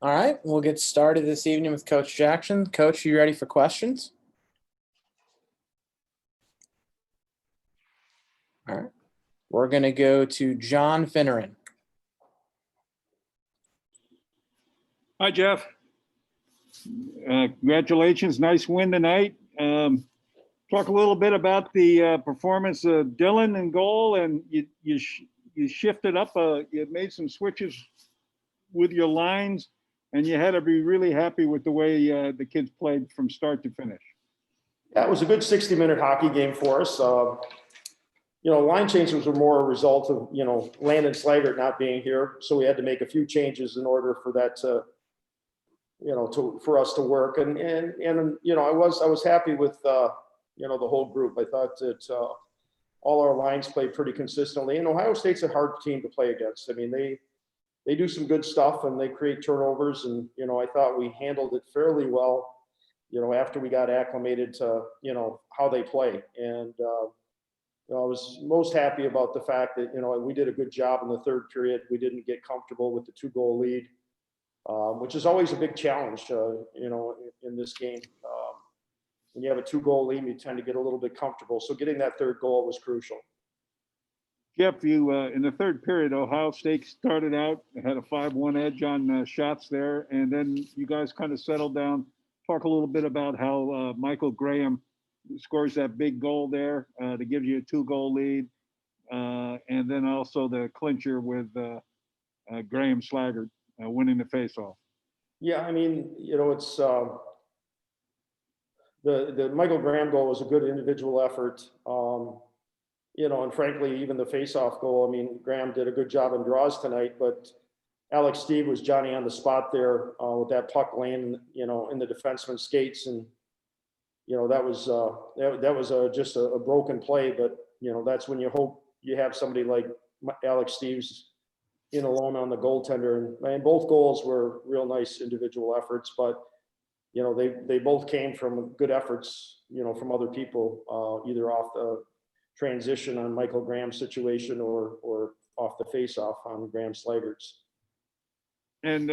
All right, we'll get started this evening with Coach Jackson. Coach, you ready for questions? All right, we're going to go to John Finneran. Hi, Jeff. Congratulations. Nice win tonight. Talk a little bit about the performance of Dylan in goal, and you shifted up. You made some switches with your lines, and you had to be really happy with the way the kids played from start to finish. Yeah, it was a good 60-minute hockey game for us. Line changes were more a result of, Landon Slaggert not being here. So we had to make a few changes in order for that to, for us to work. And I was happy with, the whole group. I thought that all our lines played pretty consistently. And Ohio State's a hard team to play against. I mean, they do some good stuff and they create turnovers. And, I thought we handled it fairly well, after we got acclimated to, how they play. And, I was most happy about the fact that, we did a good job in the third period. We didn't get comfortable with the 2-goal lead, which is always a big challenge, in this game. When you have a 2-goal lead, you tend to get a little bit comfortable. So getting that third goal was crucial. Jeff, you in the third period, Ohio State started out, had a 5-1 edge on shots there, and then you guys kind of settled down. Talk a little bit about how Michael Graham scores that big goal there to give you a 2-goal lead, and then also the clincher with Graham Slaggert winning the faceoff. Yeah, I mean, it's the Michael Graham goal was a good individual effort. And frankly, even the faceoff goal, I mean, Graham did a good job in draws tonight, but Alex Steve was Johnny on the spot there with that puck landing, in the defenseman's skates. And, that was just a broken play, but, that's when you hope you have somebody like Alex Steve's in alone on the goaltender. And both goals were real nice individual efforts, but, they both came from good efforts, from other people, either off the transition on Michael Graham's situation or off the face-off on Graham Slaggert's. And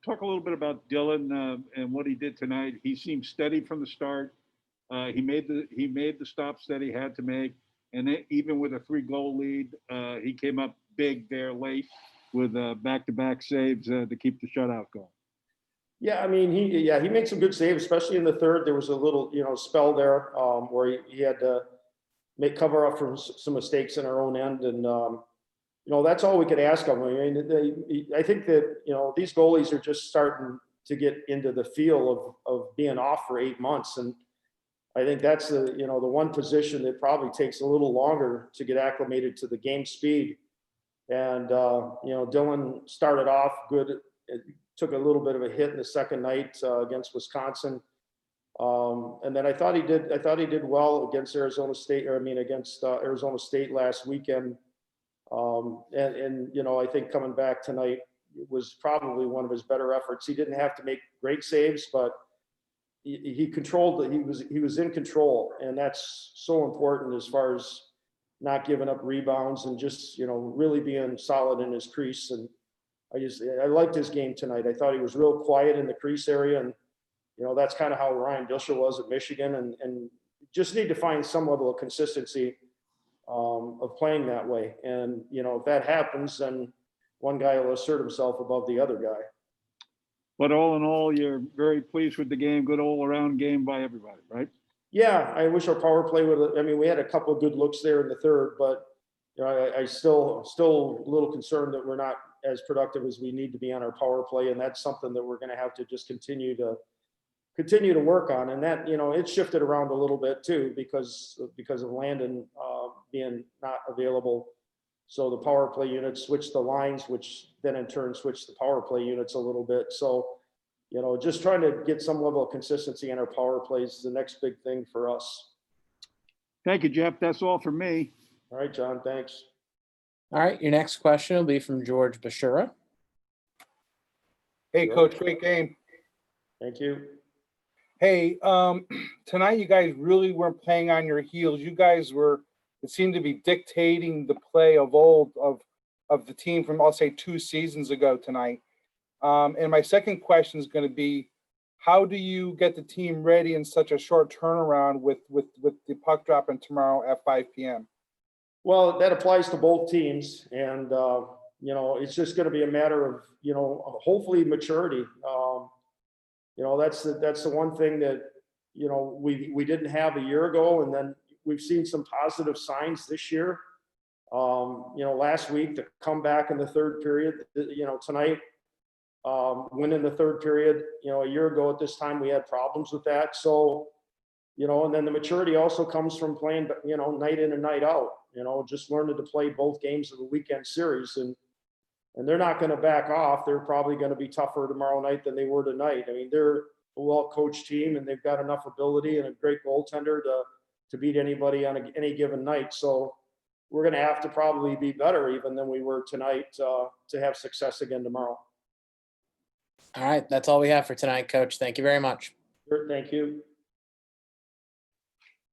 talk a little bit about Dylan and what he did tonight. He seemed steady from the start. He made the stops that he had to make, and even with a 3-goal lead, he came up big there late with back-to-back saves to keep the shutout going. Yeah, I mean, he made some good saves, especially in the third. There was a little, spell there where he had to cover up from some mistakes in our own end. And, that's all we could ask of them. I mean, I think that, these goalies are just starting to get into the feel of being off for 8 months. And I think that's the one position that probably takes a little longer to get acclimated to the game speed. And, Dylan started off good. It took a little bit of a hit in the second night against Wisconsin. And then I thought he did well against Arizona State, against Arizona State last weekend. I think coming back tonight was probably one of his better efforts. He didn't have to make great saves, but he controlled it. He was in control, and that's so important as far as not giving up rebounds and just, really being solid in his crease. And I liked his game tonight. I thought he was real quiet in the crease area, and that's kind of how Ryan Dishel was at Michigan, and just need to find some level of consistency of playing that way. And, if that happens, then one guy will assert himself above the other guy. But all in all, you're very pleased with the game. Good all-around game by everybody, right? Yeah, I wish our power play would. I mean, we had a couple of good looks there in the third, but I still a little concerned that we're not as productive as we need to be on our power play, and that's something that we're going to have to just continue to work on. And that, it shifted around a little bit too because of Landon being not available. So the power play units switched the lines, which then in turn switched the power play units a little bit. So, just trying to get some level of consistency in our power plays is the next big thing for us. Thank you, Jeff. That's all for me. All right, John, thanks. All right, your next question will be from George Bashura. Hey, Coach, great game. Thank you. Hey, tonight you guys really weren't playing on your heels. You guys it seemed to be dictating the play of old of the team from, I'll say, 2 seasons ago tonight. And my second question is going to be, how do you get the team ready in such a short turnaround with the puck dropping tomorrow at 5 p.m.? Well, that applies to both teams, and it's just going to be a matter of hopefully maturity. That's the one thing that we didn't have a year ago, and then we've seen some positive signs this year. Last week the comeback in the third period. Tonight, win in the third period. A year ago at this time we had problems with that. So, and then the maturity also comes from playing, night in and night out. Just learning to play both games of the weekend series, and they're not going to back off. They're probably going to be tougher tomorrow night than they were tonight. I mean, they're a well-coached team, and they've got enough ability and a great goaltender to beat anybody on any given night. So we're going to have to probably be better even than we were tonight to have success again tomorrow. All right. That's all we have for tonight, Coach. Thank you very much. Sure, thank you.